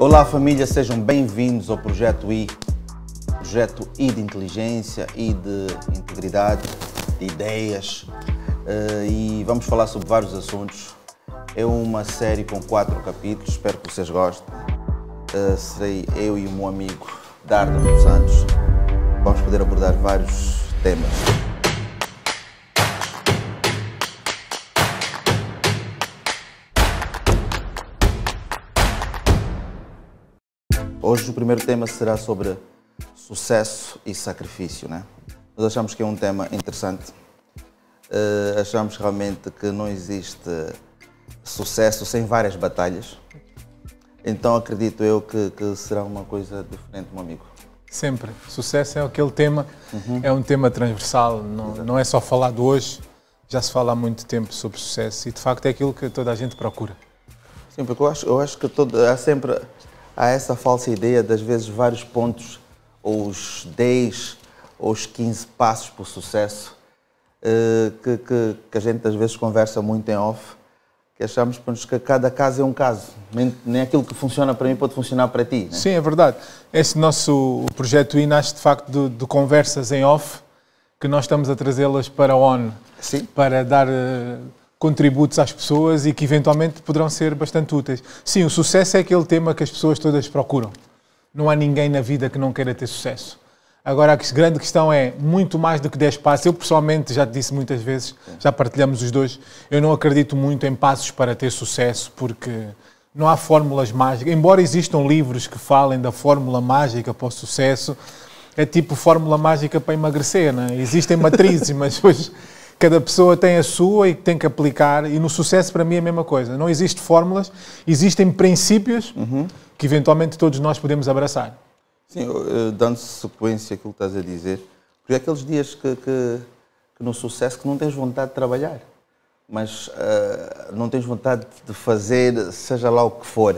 Olá família, sejam bem-vindos ao Projeto I. Projeto I de inteligência, I de integridade, de ideias. E vamos falar sobre vários assuntos. É uma série com 4 capítulos, espero que vocês gostem. Serei eu e o meu amigo Darda dos Santos. Vamos poder abordar vários temas. Hoje o primeiro tema será sobre sucesso e sacrifício, né? Nós achamos que é um tema interessante. Achamos realmente que não existe sucesso sem várias batalhas. Então acredito eu que será uma coisa diferente, meu amigo. Sempre. Sucesso é aquele tema, é um tema transversal, não é só falado hoje, já se fala há muito tempo sobre sucesso e de facto é aquilo que toda a gente procura. Sim, porque eu acho que há essa falsa ideia de às vezes vários pontos, ou os 10 ou os 15 passos para o sucesso, que a gente às vezes conversa muito em off, que achamos que cada caso é um caso. Nem aquilo que funciona para mim pode funcionar para ti. Né? Sim, é verdade. Este nosso projeto I nasce de facto de conversas em off, que nós estamos a trazê-las para on, Sim. para dar contributos às pessoas e que eventualmente poderão ser bastante úteis. Sim, o sucesso é aquele tema que as pessoas todas procuram. Não há ninguém na vida que não queira ter sucesso. Agora, a grande questão é muito mais do que 10 passos. Eu, pessoalmente, já te disse muitas vezes, já partilhamos os dois, eu não acredito muito em passos para ter sucesso, porque não há fórmulas mágicas. Embora existam livros que falem da fórmula mágica para o sucesso, é tipo fórmula mágica para emagrecer, não é? Existem matrizes, mas depois cada pessoa tem a sua e tem que aplicar. E no sucesso, para mim, é a mesma coisa. Não existem fórmulas, existem princípios que, eventualmente, todos nós podemos abraçar. Sim, dando sequência àquilo que estás a dizer, porque há aqueles dias que no sucesso que não tens vontade de trabalhar, mas não tens vontade de fazer seja lá o que for,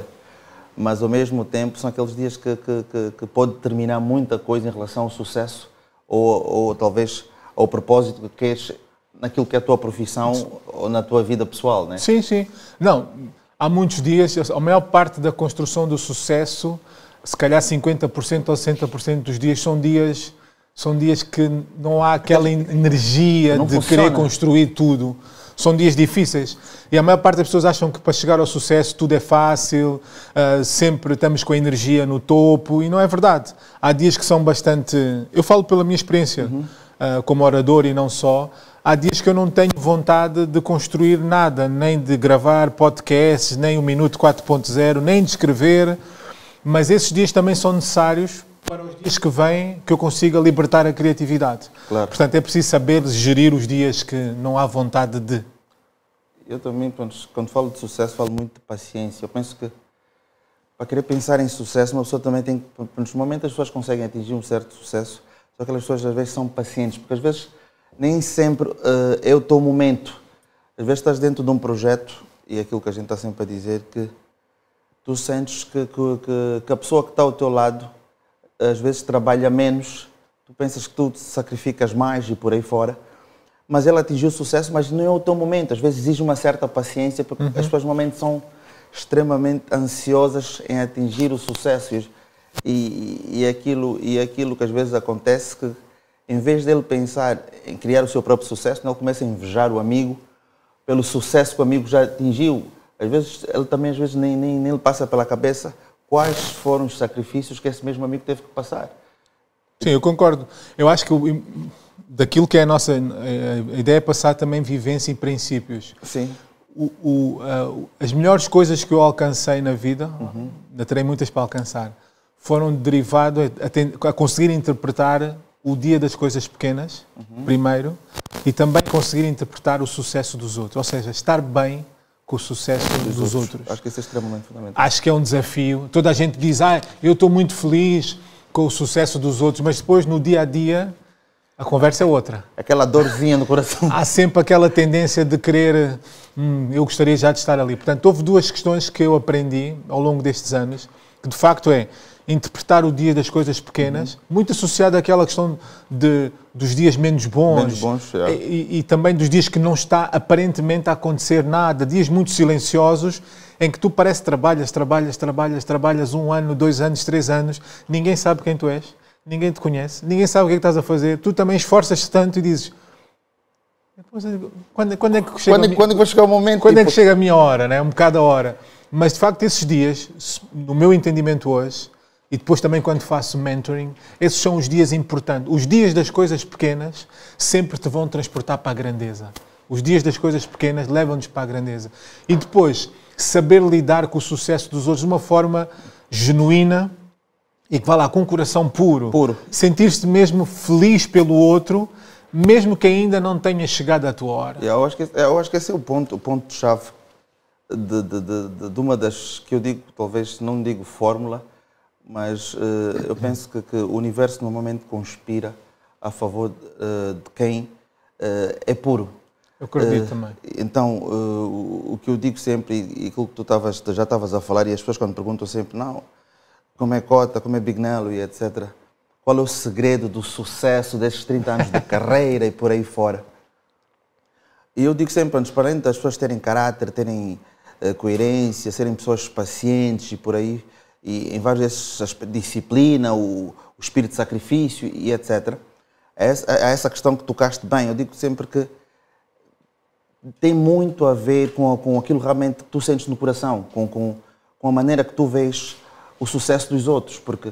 mas ao mesmo tempo são aqueles dias que pode determinar muita coisa em relação ao sucesso ou talvez ao propósito que queres naquilo que é a tua profissão ou na tua vida pessoal, né? Sim, sim. Não, há muitos dias, a maior parte da construção do sucesso, se calhar 50% ou 60% dos dias são dias que não há aquela energia não de funciona. querer construir tudo. São dias difíceis. E a maior parte das pessoas acham que para chegar ao sucesso tudo é fácil, sempre estamos com a energia no topo, e não é verdade. Há dias que são bastante... Eu falo pela minha experiência como orador e não só. Há dias que eu não tenho vontade de construir nada, nem de gravar podcasts, nem o Minuto 4.0, nem de escrever. Mas esses dias também são necessários para os dias que vêm, que eu consiga libertar a criatividade. Claro. Portanto, é preciso saber gerir os dias que não há vontade de. Eu também, quando falo de sucesso, falo muito de paciência. Eu penso que para querer pensar em sucesso, uma pessoa também tem que... Nos momentos as pessoas conseguem atingir um certo sucesso, só que aquelas pessoas às vezes são pacientes, porque às vezes nem sempre é o teu momento. Às vezes estás dentro de um projeto, e é aquilo que a gente está sempre a dizer, que tu sentes que a pessoa que está ao teu lado às vezes trabalha menos, tu pensas que tu te sacrificas mais e por aí fora, mas ela atingiu o sucesso, mas não é o teu momento. Às vezes exige uma certa paciência, porque as pessoas normalmente são extremamente ansiosas em atingir o sucesso e aquilo que às vezes acontece, que em vez dele pensar em criar o seu próprio sucesso, ele começa a invejar o amigo pelo sucesso que o amigo já atingiu. Às vezes, ele também nem lhe passa pela cabeça quais foram os sacrifícios que esse mesmo amigo teve que passar. Sim, eu concordo. Eu acho que daquilo que é a nossa a ideia é passar também vivência e princípios. Sim. As melhores coisas que eu alcancei na vida, ainda terei muitas para alcançar, foram derivado a conseguir interpretar o dia das coisas pequenas, primeiro, e também conseguir interpretar o sucesso dos outros. Ou seja, estar bem com o sucesso dos outros. Acho que isso é extremamente fundamental. Acho que é um desafio. Toda a gente diz, eu estou muito feliz com o sucesso dos outros, mas depois, no dia a dia, a conversa é outra. Aquela dorzinha no coração. Há sempre aquela tendência de querer, eu gostaria já de estar ali. Portanto, houve duas questões que eu aprendi ao longo destes anos, que de facto interpretar o dia das coisas pequenas, muito associado àquela questão dos dias menos bons, e também dos dias que não está aparentemente a acontecer nada, dias muito silenciosos, em que tu parece que trabalhas 1 ano, 2 anos, 3 anos, ninguém sabe quem tu és, ninguém te conhece, ninguém sabe o que é que estás a fazer, tu também esforças-te tanto e dizes, quando é que vai chegar o momento? Quando é que chega a minha hora, né? Um bocado a hora. Mas, de facto, esses dias, no meu entendimento hoje, e depois também quando faço mentoring, esses são os dias importantes. Os dias das coisas pequenas sempre te vão transportar para a grandeza. Os dias das coisas pequenas levam-nos para a grandeza. E depois, saber lidar com o sucesso dos outros de uma forma genuína e que vá lá, com o coração puro. Sentir-te mesmo feliz pelo outro, mesmo que ainda não tenha chegado à tua hora. Eu acho que esse é o ponto-chave de uma das que eu digo, talvez não digo fórmula, mas eu penso que o universo normalmente conspira a favor de quem é puro. Eu acredito também. Então, o que eu digo sempre, e aquilo que tu já estavas a falar, e as pessoas quando perguntam sempre, não, como é Cota, como é Bignello e etc., qual é o segredo do sucesso destes 30 anos de carreira e por aí fora? E eu digo sempre, transparente, as pessoas terem caráter, terem coerência, serem pessoas pacientes e por aí, e em vários disciplina, o espírito de sacrifício e etc. É essa questão que tocaste bem. Eu digo sempre que tem muito a ver com aquilo realmente que tu sentes no coração, com a maneira que tu vês o sucesso dos outros, porque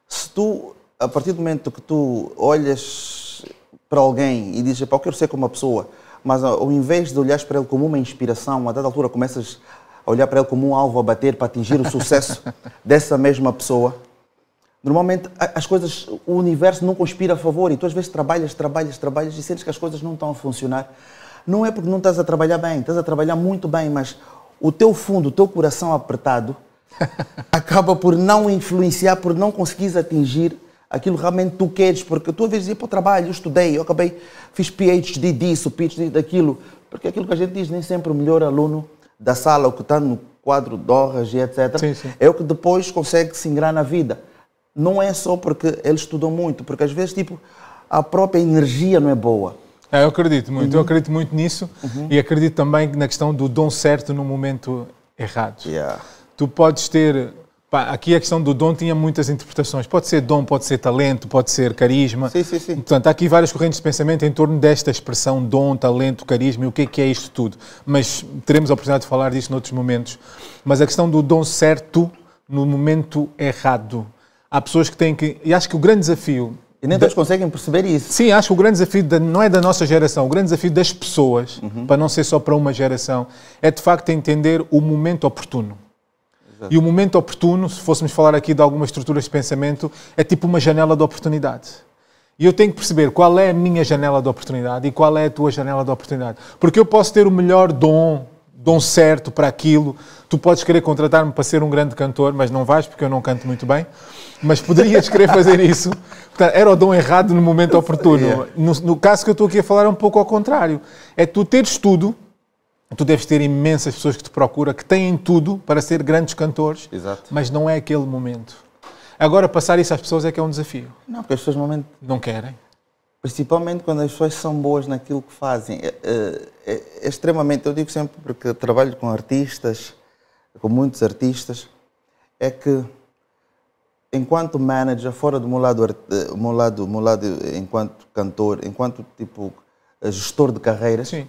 se tu, a partir do momento que tu olhas para alguém e dizes, eu quero ser como uma pessoa, mas ao invés de olhares para ele como uma inspiração, a dada altura começas a olhar para ele como um alvo a bater para atingir o sucesso dessa mesma pessoa, normalmente as coisas, o universo não conspira a favor e tu às vezes trabalhas e sentes que as coisas não estão a funcionar. Não é porque não estás a trabalhar bem, estás a trabalhar muito bem, mas o teu fundo, o teu coração apertado acaba por não influenciar, por não conseguires atingir aquilo que realmente tu queres, porque tu às vezes ia para o trabalho, eu estudei, eu fiz PhD disso, PhD daquilo, porque aquilo que a gente diz, nem sempre o melhor aluno da sala, o que está no quadro de honras e etc., sim. é o que depois consegue se ingrar na vida. Não é só porque ele estudou muito, porque às vezes a própria energia não é boa. Eu acredito muito, eu acredito muito nisso e acredito também na questão do dom certo no momento errado. Tu podes ter... Aqui a questão do dom tinha muitas interpretações. Pode ser dom, pode ser talento, pode ser carisma. Sim. Portanto, há aqui várias correntes de pensamento em torno desta expressão dom, talento, carisma e o que é isto tudo. Mas teremos a oportunidade de falar disso noutros momentos. Mas a questão do dom certo no momento errado. Há pessoas que têm que... E acho que o grande desafio... E nem todos conseguem perceber isso. Sim, acho que o grande desafio não é da nossa geração, o grande desafio das pessoas, para não ser só para uma geração, é de facto entender o momento oportuno. Exato. E o momento oportuno, se fôssemos falar aqui de algumas estruturas de pensamento, é tipo uma janela de oportunidade. E eu tenho que perceber qual é a minha janela de oportunidade e qual é a tua janela de oportunidade. Porque eu posso ter o melhor dom certo para aquilo. Tu podes querer contratar-me para ser um grande cantor, mas não vais porque eu não canto muito bem. Mas poderias querer fazer isso. Portanto, era o dom errado no momento oportuno. No caso que eu estou aqui a falar é um pouco ao contrário. É tu teres tudo, tu deves ter imensas pessoas que te procuram, que têm tudo para ser grandes cantores, Exato. Mas não é aquele momento. Agora, passar isso às pessoas é que é um desafio. Não, porque as pessoas normalmente... Não querem. Principalmente quando as pessoas são boas naquilo que fazem. É extremamente... Eu digo sempre, porque trabalho com artistas, com muitos artistas, é que enquanto manager, fora do meu lado enquanto cantor, enquanto tipo gestor de carreiras, Sim.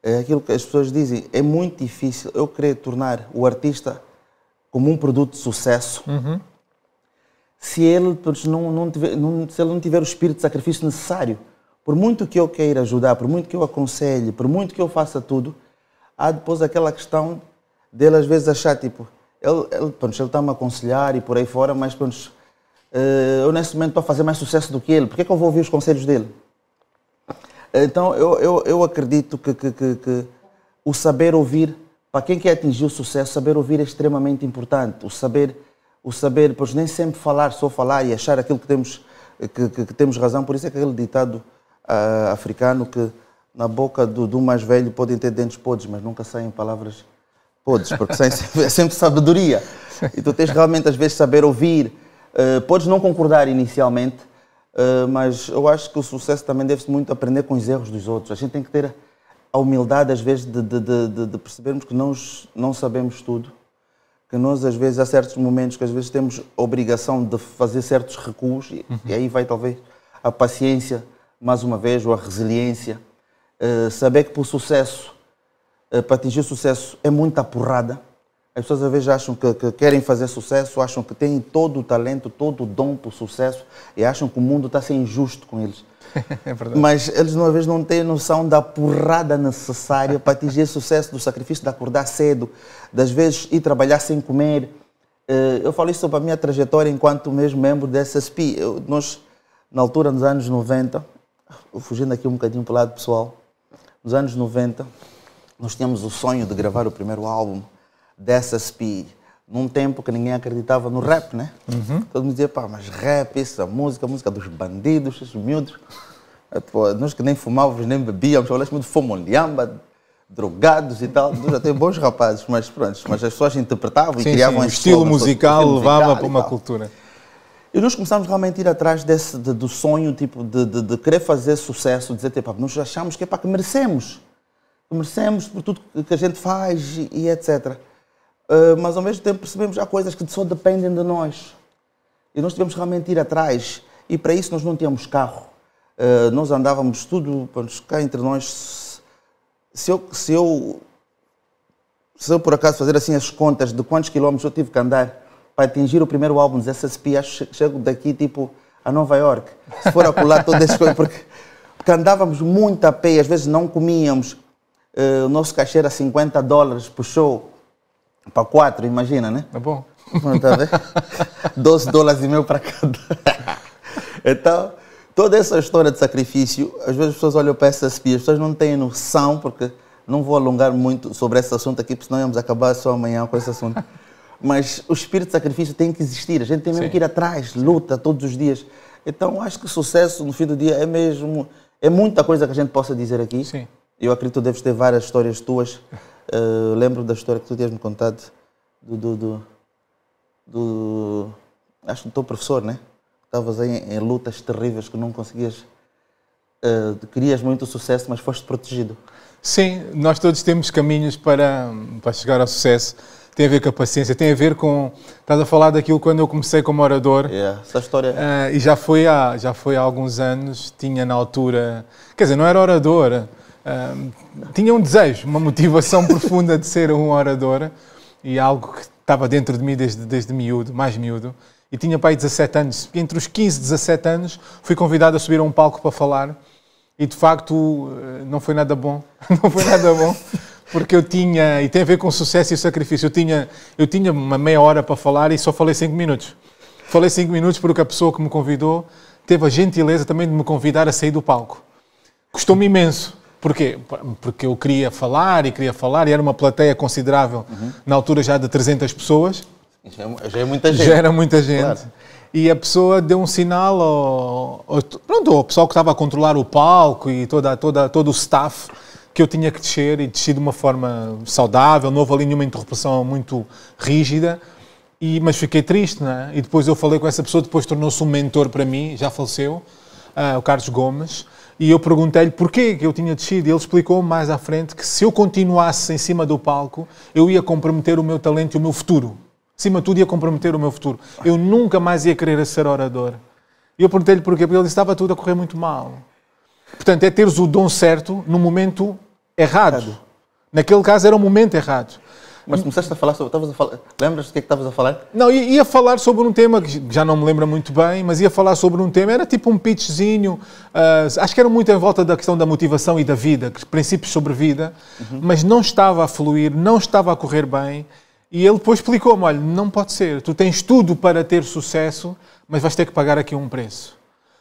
É aquilo que as pessoas dizem, é muito difícil eu querer tornar o artista como um produto de sucesso se ele não tiver o espírito de sacrifício necessário. Por muito que eu queira ajudar, por muito que eu aconselhe, por muito que eu faça tudo, há depois aquela questão dele às vezes achar, tipo, ele está-me a aconselhar e por aí fora, mas eu nesse momento estou a fazer mais sucesso do que ele, porque é que eu vou ouvir os conselhos dele? Então eu acredito que o saber ouvir, para quem quer atingir o sucesso, saber ouvir é extremamente importante. O saber, pois nem sempre só falar e achar aquilo que temos razão. Por isso é que aquele ditado africano que na boca do mais velho podem ter dentes podres, mas nunca saem palavras podres, porque é sempre sabedoria. E tu tens realmente, às vezes, saber ouvir. Podes não concordar inicialmente, mas eu acho que o sucesso também deve-se muito aprender com os erros dos outros. A gente tem que ter a humildade, às vezes, de percebermos que nós não sabemos tudo, que nós, às vezes, há certos momentos que, às vezes, temos a obrigação de fazer certos recuos, e aí vai, talvez, a paciência, mais uma vez, ou a resiliência. Saber que, para o sucesso, para atingir o sucesso, é muita porrada. As pessoas, às vezes, acham que querem fazer sucesso, acham que têm todo o talento, todo o dom para o sucesso, e acham que o mundo está a ser injusto com eles. É verdade. Mas eles, uma vez, não têm noção da porrada necessária para atingir sucesso, do sacrifício de acordar cedo, das vezes ir trabalhar sem comer. Eu falo isso sobre a minha trajetória enquanto mesmo membro da SSP. Nós, na altura, nos anos 90, fugindo aqui um bocadinho para o lado pessoal, nos anos 90, nós tínhamos o sonho de gravar o primeiro álbum da SSP, num tempo que ninguém acreditava no rap, né? Todo mundo dizia, pá, mas rap, isso, a música dos bandidos, esses miúdos. Pô, nós que nem fumávamos, nem bebíamos, falamos muito de fomoliamba, drogados e tal. Já tem bons rapazes, mas pronto, mas as pessoas interpretavam e criavam o estilo musical levava para uma cultura. E nós começámos realmente a ir atrás do sonho, tipo, de querer fazer sucesso, dizer, tipo, nós achamos que é para que merecemos por tudo que a gente faz e etc. Mas ao mesmo tempo percebemos que há coisas que só dependem de nós. E nós tivemos realmente ir atrás. E para isso nós não tínhamos carro. Nós andávamos tudo, cá entre nós. Se eu por acaso fazer assim as contas de quantos quilómetros eu tive que andar para atingir o primeiro álbum dos SSP, acho que chego daqui tipo a Nova York. Se for acolá todas as coisas, porque andávamos muito a pé e às vezes não comíamos. O nosso cachê era $50 por show. Para 4, imagina, né? É bom. Tá vendo? $12,5 para cada. Então, toda essa história de sacrifício, às vezes as pessoas olham para essa SSP, as pessoas não têm noção, porque não vou alongar muito sobre esse assunto aqui, porque senão íamos acabar só amanhã com esse assunto. Mas o espírito de sacrifício tem que existir, a gente tem mesmo que ir atrás, luta todos os dias. Então, acho que o sucesso, no fim do dia, é muita coisa que a gente possa dizer aqui. Sim. Eu acredito que tu deves ter várias histórias tuas. Lembro da história que tu tinhas me contado acho que do teu professor, né? Estavas aí em lutas terríveis que não conseguias, querias muito sucesso, mas foste protegido. Sim, nós todos temos caminhos para chegar ao sucesso. Tem a ver com a paciência, tem a ver com... Estás a falar daquilo quando eu comecei como orador. Essa história... E já foi há alguns anos, tinha na altura... Quer dizer, não era orador... tinha um desejo, uma motivação profunda de ser um orador e algo que estava dentro de mim desde miúdo, mais miúdo, e tinha pai 17 anos. Entre os 15 e 17 anos fui convidado a subir a um palco para falar e de facto não foi nada bom, não foi nada bom, porque eu tinha, e tem a ver com sucesso e sacrifício, eu tinha uma meia hora para falar e só falei 5 minutos. Falei 5 minutos porque a pessoa que me convidou teve a gentileza também de me convidar a sair do palco. Custou-me imenso. Porquê? Porque eu queria falar e era uma plateia considerável, na altura já de 300 pessoas. Já é muita gente. Já era muita gente. Claro. E a pessoa deu um sinal ao pessoal que estava a controlar o palco e todo o staff que eu tinha que descer, e desci de uma forma saudável, não houve ali nenhuma interrupção muito rígida, mas fiquei triste, não é? E depois eu falei com essa pessoa, depois tornou-se um mentor para mim, já faleceu, o Carlos Gomes. E eu perguntei-lhe porquê que eu tinha descido e ele explicou mais à frente que se eu continuasse em cima do palco, eu ia comprometer o meu talento e o meu futuro. Acima de tudo, ia comprometer o meu futuro. Eu nunca mais ia querer ser orador. E eu perguntei-lhe porquê, porque ele disse que estava tudo a correr muito mal. Portanto, é teres o dom certo no momento errado. Naquele caso era o momento errado. Mas começaste a falar sobre... Lembras-te do que é que estavas a falar? Não, ia falar sobre um tema que já não me lembro muito bem, mas ia falar sobre um tema, era tipo um pitchzinho, acho que era muito em volta da questão da motivação e da vida, princípios sobre vida, mas não estava a fluir, não estava a correr bem, e ele depois explicou-me, olha, não pode ser, tu tens tudo para ter sucesso, mas vais ter que pagar aqui um preço.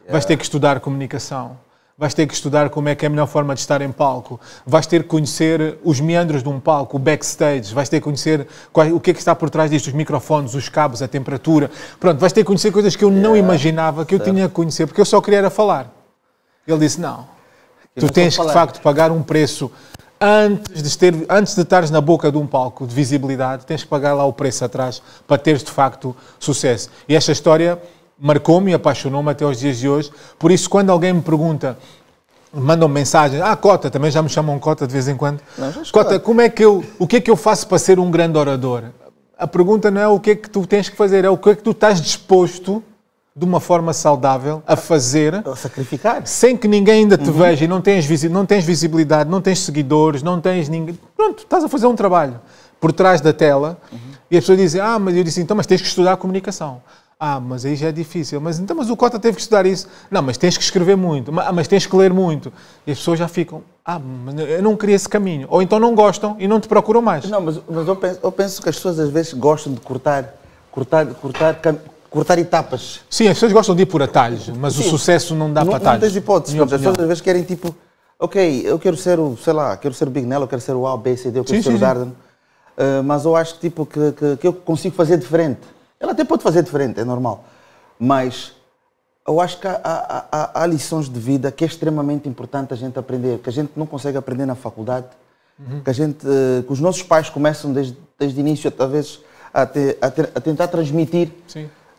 Vais ter que estudar comunicação. Vais ter que estudar como é que é a melhor forma de estar em palco. Vais ter que conhecer os meandros de um palco, o backstage. Vais ter que conhecer o que é que está por trás disto, os microfones, os cabos, a temperatura. Pronto, vais ter que conhecer coisas que eu não imaginava que eu tinha que conhecer, porque eu só queria era falar. Ele disse, não, tu tens que, de facto, pagar um preço antes de estares na boca de um palco de visibilidade, tens que pagar lá o preço atrás para teres de facto sucesso. E esta história marcou-me e apaixonou-me até aos dias de hoje. Por isso, quando alguém me pergunta, mandam mensagens, Cota, também já me chamam Cota de vez em quando. Não, Cota, o que é que eu faço para ser um grande orador? A pergunta não é o que é que tu tens que fazer, é o que é que tu estás disposto, de uma forma saudável, a fazer, A sacrificar. sem que ninguém ainda te veja e não tens visibilidade, não tens seguidores, não tens ninguém. Pronto, estás a fazer um trabalho por trás da tela e as pessoas dizem, mas eu disse, então, mas tens que estudar a comunicação. Mas aí já é difícil. Mas o Cota teve que estudar isso. Não, mas tens que escrever muito. Mas tens que ler muito. E as pessoas já ficam, mas eu não queria esse caminho. Ou então não gostam e não te procuram mais. Não, mas eu penso que as pessoas às vezes gostam de cortar etapas. Sim, as pessoas gostam de ir por atalhos, mas Sim. O sucesso não dá para atalhos. Não tens hipótese. As pessoas às vezes querem tipo, ok, eu quero ser o, sei lá, quero ser o Big Nell, eu quero ser o A, B, C, D, eu quero ser o Darden. Mas eu acho que eu consigo fazer diferente. Ela até pode fazer diferente, é normal. Mas eu acho que há lições de vida que é extremamente importante a gente aprender, que a gente não consegue aprender na faculdade, que os nossos pais começam desde o início, talvez, a tentar transmitir,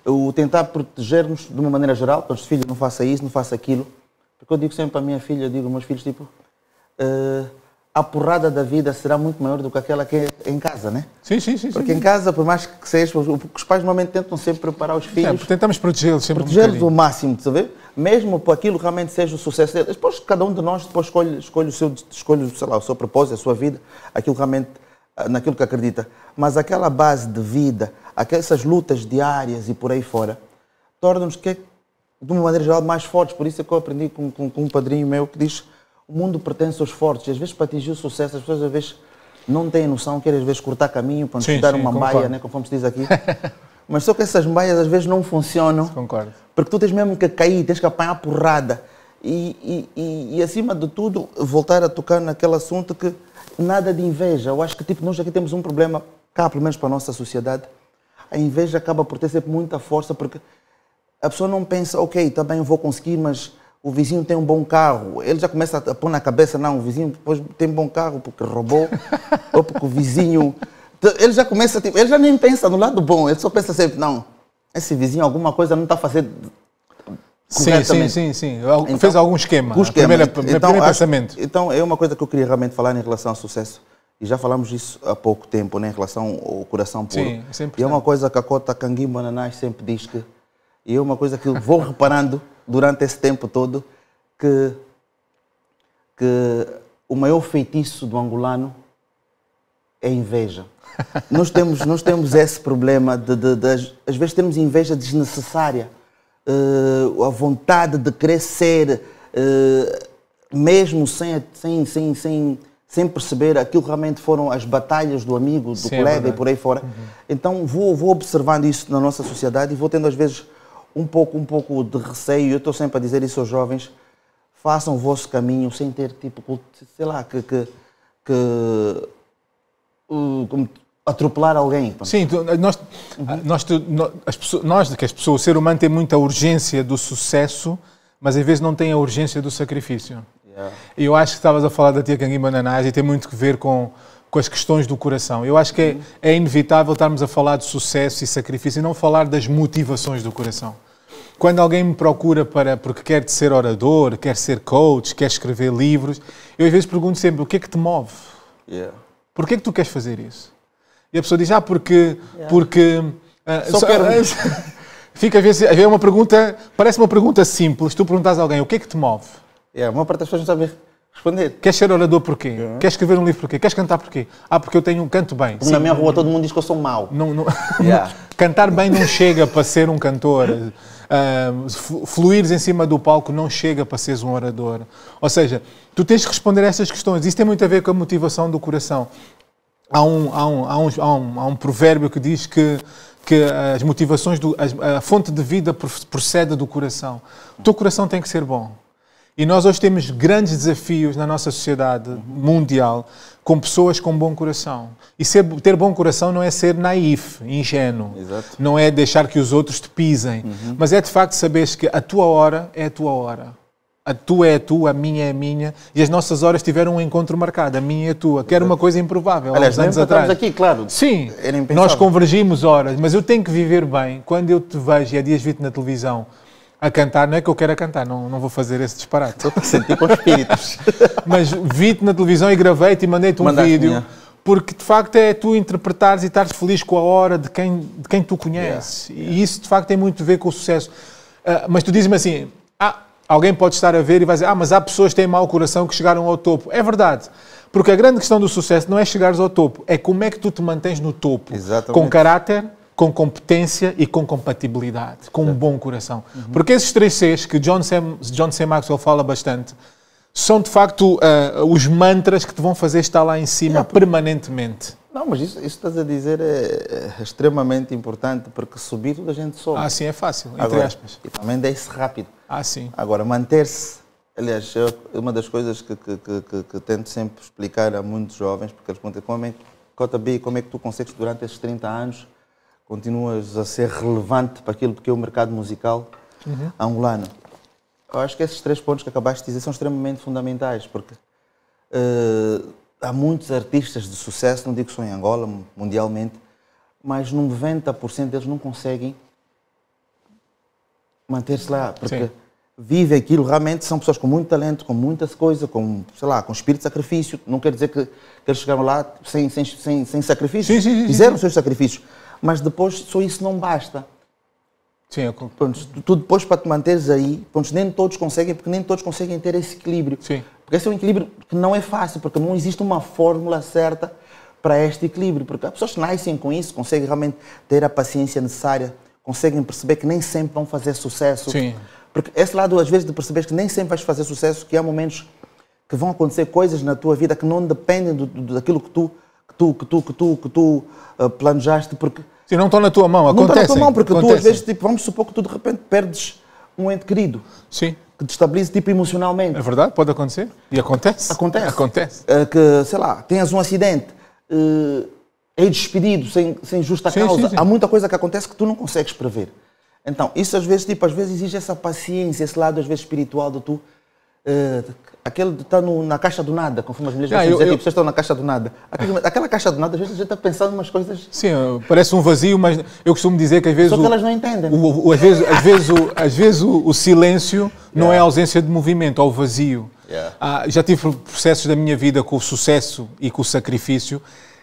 o tentar proteger-nos de uma maneira geral, para os filhos não façam isso, não façam aquilo. Porque eu digo sempre para a minha filha, eu digo aos meus filhos, tipo, a porrada da vida será muito maior do que aquela que é em casa, né? Sim. Porque em casa, por mais que seja, os pais normalmente tentam sempre preparar os filhos. Tentamos protegê-los sempre protegê-los ao máximo, de saber? Mesmo para aquilo realmente seja o sucesso deles. Depois, cada um de nós depois escolhe o seu propósito, a sua vida, aquilo realmente, naquilo que acredita. Mas aquela base de vida, essas lutas diárias e por aí fora, tornam-nos, de uma maneira geral, mais fortes. Por isso é que eu aprendi com um padrinho meu que diz: o mundo pertence aos fortes. E às vezes, para atingir o sucesso, as pessoas às vezes não têm noção, querem às vezes cortar caminho para nos dar uma baia, né, conforme se diz aqui. Mas só que essas baias às vezes não funcionam. Concordo. Porque tu tens mesmo que cair, tens que apanhar porrada. E acima de tudo, voltar a tocar naquele assunto que nada de inveja. Eu acho que nós aqui temos um problema, cá pelo menos para a nossa sociedade. A inveja acaba por ter sempre muita força, porque a pessoa não pensa, ok, também vou conseguir, mas o vizinho tem um bom carro. Ele já começa a pôr na cabeça, não, o vizinho depois tem um bom carro porque roubou, ou porque o vizinho... Ele já começa, ele já nem pensa no lado bom, ele só pensa sempre, não, esse vizinho alguma coisa não está fazendo corretamente. Sim. Então, fez algum esquema. Primeiro pensamento. Então, é uma coisa que eu queria realmente falar em relação ao sucesso. E já falamos disso há pouco tempo, né, em relação ao coração puro. Sim, sempre. E é uma coisa que a Cota Canguimbo Ananás sempre diz que... E é uma coisa que eu vou reparando durante esse tempo todo, que o maior feitiço do angolano é inveja. Nós temos esse problema às vezes temos inveja desnecessária, a vontade de crescer, mesmo sem perceber aquilo que realmente foram as batalhas do amigo, do colega e por aí fora. Então vou observando isso na nossa sociedade e vou tendo às vezes um pouco de receio. Eu estou sempre a dizer isso aos jovens: façam o vosso caminho sem ter, tipo, sei lá, atropelar alguém. Sim, o ser humano tem muita urgência do sucesso, mas às vezes não tem a urgência do sacrifício. E eu acho que estavas a falar da tia Canguimbo Ananás e tem muito a ver com as questões do coração. Eu acho que é inevitável estarmos a falar de sucesso e sacrifício e não falar das motivações do coração. Quando alguém me procura porque quer ser orador, quer ser coach, quer escrever livros, eu às vezes pergunto sempre: o que é que te move? Por que é que tu queres fazer isso? E a pessoa diz: porque só quero... Fica a ver, é uma pergunta, parece uma pergunta simples. Tu perguntas a alguém: o que é que te move? A maior parte das pessoas não sabe responder. Queres ser orador porquê? Queres escrever um livro porquê? Queres cantar porquê? Porque eu tenho um canto bem. Sim, na minha rua todo mundo diz que eu sou mau. Cantar bem não chega para ser um cantor. Fluires em cima do palco não chega para seres um orador. Ou seja, tu tens que responder a essas questões. Isso tem muito a ver com a motivação do coração. Há um provérbio que diz que as motivações, a fonte de vida procede do coração. O teu coração tem que ser bom. E nós hoje temos grandes desafios na nossa sociedade mundial com pessoas com bom coração. E ter bom coração não é ser naif, ingênuo. Exato. Não é deixar que os outros te pisem. Mas é de facto saberes que a tua hora é a tua hora. A tua é a tua, a minha é a minha, e as nossas horas tiveram um encontro marcado, a minha é a tua, que era uma coisa improvável há uns anos atrás. Aqui, claro. Sim, nós convergimos horas, mas eu tenho que viver bem. Quando eu te vejo e há dias vi-te na televisão a cantar, não é que eu quero cantar, não vou fazer esse disparate. Estou a sentir com espíritos. Mas vi-te na televisão e gravei-te e mandei-te um vídeo, porque de facto é tu interpretares e estares feliz com a hora de quem tu conheces. E isso de facto tem muito a ver com o sucesso. Mas tu dizes-me assim, alguém pode estar a ver e vai dizer, mas há pessoas que têm mau coração que chegaram ao topo. É verdade. Porque a grande questão do sucesso não é chegares ao topo, é como é que tu te mantens no topo. Exatamente. Com caráter, com competência e com compatibilidade, com um bom coração. Porque esses 3 Cs que John C. Maxwell fala bastante, são de facto os mantras que te vão fazer estar lá em cima permanentemente. Não, mas isso estás a dizer é extremamente importante, porque subir toda a gente sobe. Sim, é fácil, entre agora, aspas. E também desce rápido. Sim. Agora, manter-se, aliás, é uma das coisas que tento sempre explicar a muitos jovens, porque eles perguntam como é que tu consegues durante esses 30 anos continuas a ser relevante para aquilo que é o mercado musical angolano. Eu acho que esses 3 pontos que acabaste de dizer são extremamente fundamentais, porque há muitos artistas de sucesso, não digo só em Angola, mundialmente, mas 90% deles não conseguem manter-se lá, porque vivem aquilo, realmente são pessoas com muito talento, com muitas coisas, com, sei lá, com espírito de sacrifício. Não quer dizer que eles chegaram lá sem sacrifício, fizeram os seus sacrifícios, mas depois só isso não basta. Sim, tu depois, para te manteres aí, nem todos conseguem, porque nem todos conseguem ter esse equilíbrio. Sim. Porque esse é um equilíbrio que não é fácil, porque não existe uma fórmula certa para este equilíbrio. Porque as pessoas que nascem com isso conseguem realmente ter a paciência necessária, conseguem perceber que nem sempre vão fazer sucesso. Sim. Porque esse lado, às vezes, de perceber que nem sempre vais fazer sucesso, que há momentos que vão acontecer coisas na tua vida que não dependem daquilo que tu planejaste, porque... Sim, não estão na tua mão, acontecem. Não estão na tua mão, porque acontecem. Tu, às vezes, vamos supor que tu, de repente, perdes um ente querido. Sim. Que te estabilize, emocionalmente. É verdade, pode acontecer. E acontece. Acontece. Que, sei lá, tenhas um acidente, é despedido sem justa causa. Sim. Há muita coisa que acontece que tu não consegues prever. Então, isso às vezes exige essa paciência, esse lado, às vezes, espiritual de tu... aquele de estar na caixa do nada, conforme as mulheres dizem, vocês estão na caixa do nada. Aquela caixa do nada, às vezes a gente está pensando em umas coisas... Sim, parece um vazio, mas eu costumo dizer que às vezes... Só que elas não entendem. Às vezes o silêncio não é a ausência de movimento, é o vazio. Já tive processos da minha vida com o sucesso e com o sacrifício,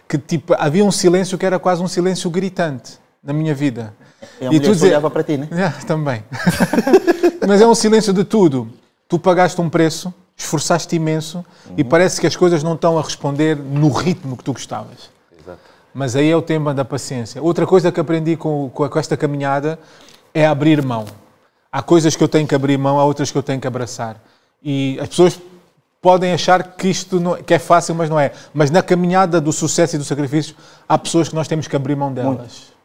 que havia um silêncio que era quase um silêncio gritante na minha vida. E a mulher olhava para ti, né? Também. Mas é um silêncio de tudo. Tu pagaste um preço, esforçaste imenso e parece que as coisas não estão a responder no ritmo que tu gostavas. Exato. Mas aí é o tema da paciência. Outra coisa que aprendi com esta caminhada é abrir mão. Há coisas que eu tenho que abrir mão, há outras que eu tenho que abraçar. E as pessoas podem achar que isto que é fácil, mas não é. Mas na caminhada do sucesso e do sacrifício, há pessoas que nós temos que abrir mão delas.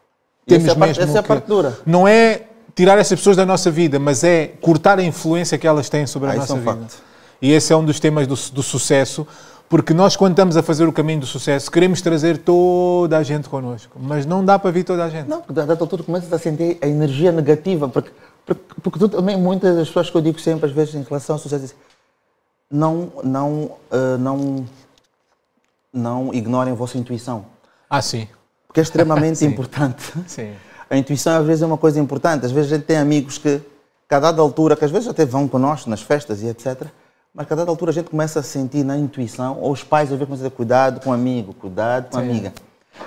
Essa é a parte dura. Não é tirar essas pessoas da nossa vida, mas é cortar a influência que elas têm sobre a nossa vida. Facto. E esse é um dos temas do sucesso, porque nós, quando estamos a fazer o caminho do sucesso, queremos trazer toda a gente connosco, mas não dá para vir toda a gente. Não, porque a dada altura começas a sentir a energia negativa, porque tu também, muitas das pessoas que eu digo sempre, às vezes, em relação ao sucesso, dizem, não ignorem a vossa intuição. Sim. Porque é extremamente importante. Sim. A intuição às vezes é uma coisa importante. Às vezes a gente tem amigos que, a dada altura, que às vezes até vão connosco nas festas e etc., mas a dada altura a gente começa a sentir na intuição, ou os pais às vezes começam a dizer, cuidado com o amigo, cuidado com a amiga.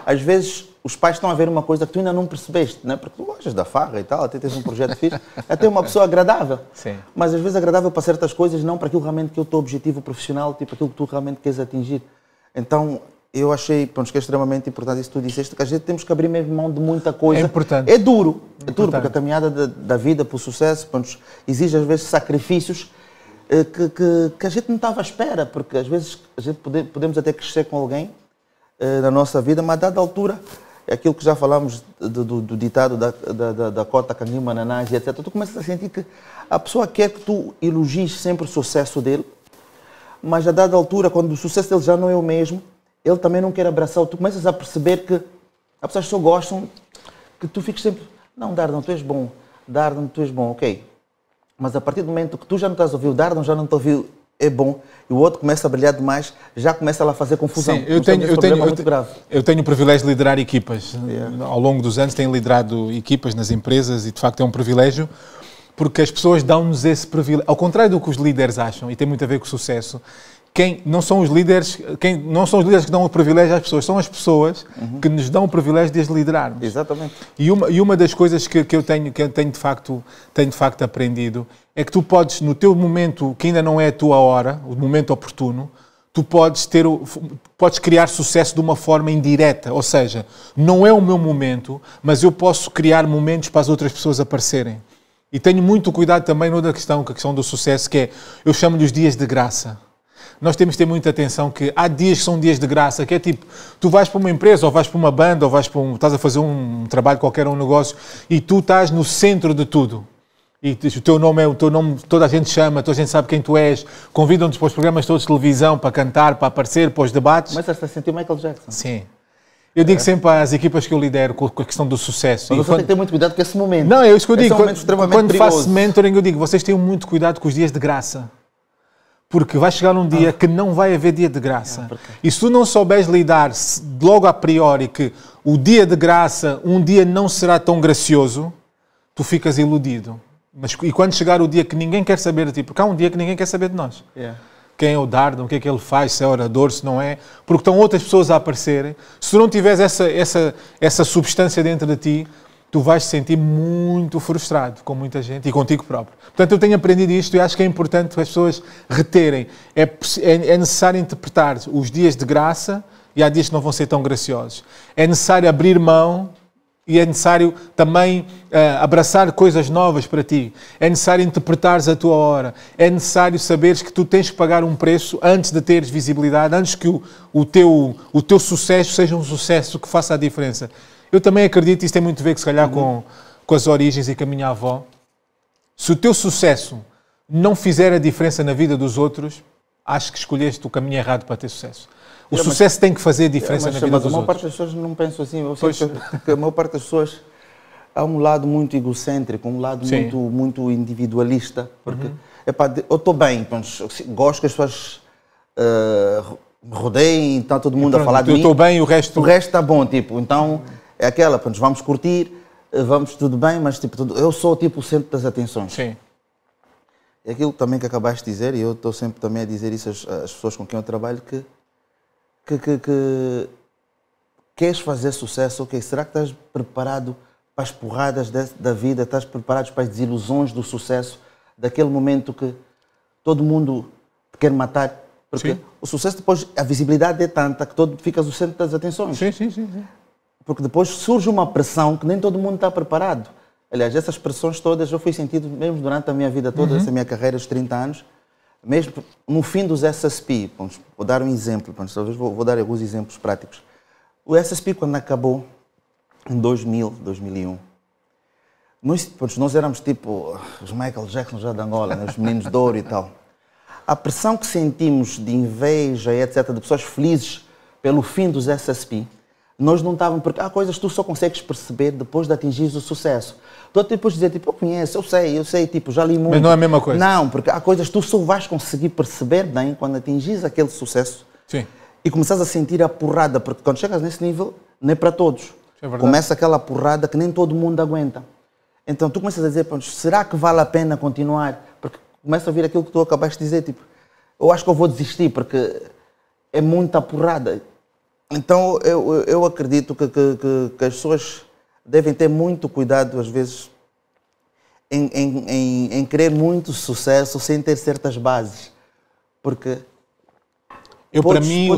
Às vezes os pais estão a ver uma coisa que tu ainda não percebeste, né? Porque tu gostas da farra e tal, até tens um projeto fixe, até uma pessoa agradável. Sim. Mas às vezes agradável para certas coisas, não para aquilo realmente que é o teu objetivo profissional, tipo aquilo que tu realmente queres atingir. Então, eu achei, que é extremamente importante isso que tu disseste, que a gente temos que abrir mesmo mão de muita coisa. É importante. É duro, porque a caminhada da vida para o sucesso, exige às vezes sacrifícios que a gente não estava à espera, porque às vezes a gente podemos até crescer com alguém na nossa vida, mas a dada altura, é aquilo que já falamos do ditado da cota, canguima, nanás e etc. Tu começas a sentir que a pessoa quer que tu elogies sempre o sucesso dele, mas a dada altura, quando o sucesso dele já não é o mesmo, ele também não quer abraçar. Tu começas a perceber que as pessoas só gostam que tu fiques sempre... Não, Dardan, tu és bom. Dardan, tu és bom, ok. Mas a partir do momento que tu já não estás a ouvir o Dardo, já não te ouviu, é bom, e o outro começa a brilhar demais, já começa lá a fazer confusão. Sim, eu tenho o privilégio de liderar equipas. Ao longo dos anos tenho liderado equipas nas empresas e de facto é um privilégio, porque as pessoas dão-nos esse privilégio. Ao contrário do que os líderes acham, e tem muito a ver com o sucesso, não são os líderes que dão o privilégio às pessoas, são as pessoas que nos dão o privilégio de as liderarmos. Exatamente. E uma das coisas que eu tenho de facto aprendido é que tu podes, no teu momento que ainda não é a tua hora, o momento oportuno, tu podes criar sucesso de uma forma indireta, ou seja, não é o meu momento, mas eu posso criar momentos para as outras pessoas aparecerem. E tenho muito cuidado também noutra questão, que a questão do sucesso, que é, eu chamo-lhe os dias de graça. Nós temos de ter muita atenção que há dias que são dias de graça, que é tipo, tu vais para uma empresa, ou vais para uma banda, ou estás a fazer um trabalho qualquer, um negócio, e tu estás no centro de tudo. E o teu nome, toda a gente chama, toda a gente sabe quem tu és, convidam-te para os programas todos de televisão, para cantar, para aparecer, para os debates. Mas estás a sentir o Michael Jackson. Sim. Eu digo sempre às equipas que eu lidero com a questão do sucesso. Mas você tem que ter muito cuidado com esse momento. Não, é isso que eu digo. Quando faço mentoring, eu digo, vocês tenham muito cuidado com os dias de graça. Porque vai chegar um dia que não vai haver dia de graça. E se tu não souberes lidar logo a priori que o dia de graça, um dia não será tão gracioso, tu ficas iludido. E quando chegar o dia que ninguém quer saber de ti, porque há um dia que ninguém quer saber de nós. Quem é o Dardo, o que é que ele faz, se é orador, se não é, porque estão outras pessoas a aparecerem. Se tu não tiveres essa substância dentro de ti, tu vais te sentir muito frustrado com muita gente e contigo próprio. Portanto, eu tenho aprendido isto e acho que é importante as pessoas reterem. É necessário interpretar os dias de graça e há dias que não vão ser tão graciosos. É necessário abrir mão e é necessário também abraçar coisas novas para ti. É necessário interpretares a tua hora. É necessário saberes que tu tens que pagar um preço antes de teres visibilidade, antes que o teu sucesso seja um sucesso que faça a diferença. Eu também acredito, isso tem muito a ver, se calhar, com as origens e com a minha avó. Se o teu sucesso não fizer a diferença na vida dos outros, acho que escolheste o caminho errado para ter sucesso. O sucesso tem que fazer diferença na vida dos outros. Mas a maior parte das pessoas não pensam assim. Eu sei que a maior parte das pessoas há um lado muito egocêntrico, um lado muito individualista. Porque, eu estou bem, gosto que as pessoas me rodeiem, está todo mundo a falar de mim. Eu estou bem, o resto está bom, tipo, então é aquela, vamos curtir, vamos tudo bem, mas tipo, eu sou tipo o centro das atenções. Sim. É aquilo também que acabaste de dizer, e eu estou sempre também a dizer isso às pessoas com quem eu trabalho, que queres fazer sucesso, ok, será que estás preparado para as porradas da vida, estás preparado para as desilusões do sucesso, daquele momento que todo mundo te quer matar? Porque o sucesso depois, a visibilidade é tanta que ficas o centro das atenções. Sim. Porque depois surge uma pressão que nem todo mundo está preparado. Aliás, essas pressões todas eu fui sentindo mesmo durante a minha vida toda, essa minha carreira de 30 anos, mesmo no fim dos SSP. Vou dar um exemplo, talvez vou dar alguns exemplos práticos. O SSP, quando acabou, em 2000, 2001, nós éramos tipo os Michael Jackson já de Angola, né? Os meninos de ouro e tal. A pressão que sentimos de inveja e etc., de pessoas felizes pelo fim dos SSP, nós não estávamos, porque há coisas que tu só consegues perceber depois de atingir o sucesso. Tu depois dizer, tipo, eu conheço, eu sei, tipo, já li muito. Mas não é a mesma coisa. Não, porque há coisas que tu só vais conseguir perceber bem quando atingires aquele sucesso. Sim. E começas a sentir a porrada, porque quando chegas nesse nível, não é para todos. É verdade. Começa aquela porrada que nem todo mundo aguenta. Então tu começas a dizer, será que vale a pena continuar? Porque começa a ouvir aquilo que tu acabaste de dizer, tipo, eu acho que eu vou desistir, porque é muita porrada. Então, eu acredito que as pessoas devem ter muito cuidado, às vezes, em querer muito sucesso sem ter certas bases. Porque... para mim,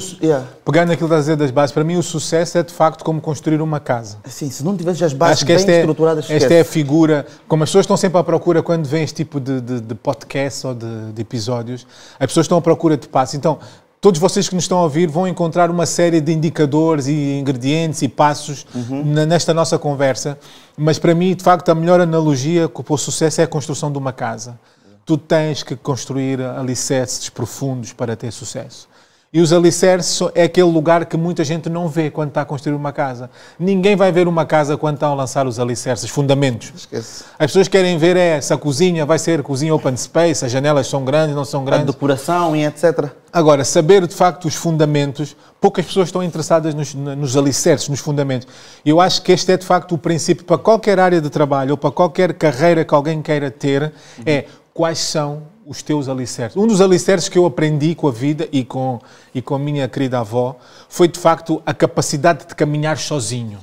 pegando aquilo que estás a dizer das bases, para mim o sucesso é, de facto, como construir uma casa. Sim, se não tiveres as bases bem estruturadas... Esta é a figura... Como as pessoas estão sempre à procura, quando vêm este tipo de podcast ou de episódios, as pessoas estão à procura de passos. Então... Todos vocês que nos estão a ouvir vão encontrar uma série de indicadores e ingredientes e passos nesta nossa conversa. Mas para mim, de facto, a melhor analogia para o sucesso é a construção de uma casa. Tu tens que construir alicerces profundos para ter sucesso. E os alicerces é aquele lugar que muita gente não vê quando está a construir uma casa. Ninguém vai ver uma casa quando estão a lançar os alicerces, fundamentos. Esquece. As pessoas querem ver se a cozinha vai ser cozinha open space, as janelas são grandes, não são A grandes. decoração e etc. Agora, saber de facto os fundamentos, poucas pessoas estão interessadas nos alicerces, nos fundamentos. E eu acho que este é de facto o princípio para qualquer área de trabalho ou para qualquer carreira que alguém queira ter, é quais são os teus alicerces. Um dos alicerces que eu aprendi com a vida e com a minha querida avó foi de facto a capacidade de caminhar sozinho.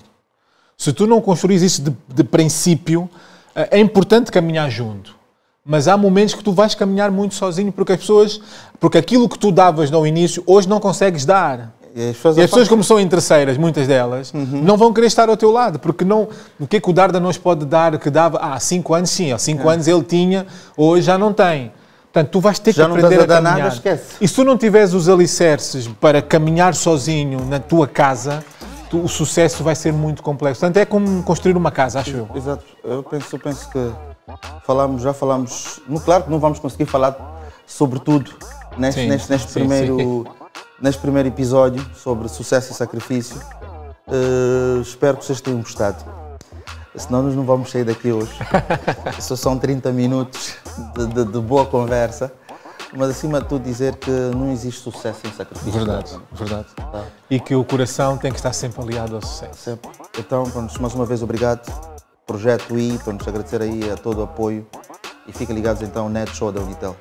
Se tu não construís isso de princípio, é importante caminhar junto. Mas há momentos que tu vais caminhar muito sozinho porque aquilo que tu davas no início, hoje não consegues dar. E as pessoas, como são interesseiras, muitas delas, não vão querer estar ao teu lado, porque não, o que é que o Darda nos pode dar que dava há 5 anos, sim, há 5 anos ele tinha, hoje já não tem. Portanto, tu vais ter que aprender a caminhar. Nada, esquece. E se tu não tiveres os alicerces para caminhar sozinho na tua casa, o sucesso vai ser muito complexo. Portanto, é como construir uma casa, acho eu. Exato. Eu penso que já falamos... Claro que não vamos conseguir falar sobre tudo neste primeiro episódio sobre sucesso e sacrifício. Espero que vocês tenham gostado. Senão nós não vamos sair daqui hoje. Só são 30 minutos de boa conversa. Mas acima de tudo dizer que não existe sucesso sem sacrifício. Verdade. Tá. E que o coração tem que estar sempre aliado ao sucesso. Sempre. Então, mais uma vez, obrigado. Projeto I, agradecer aí a todo o apoio. E fiquem ligados então ao Net Show da Unitel.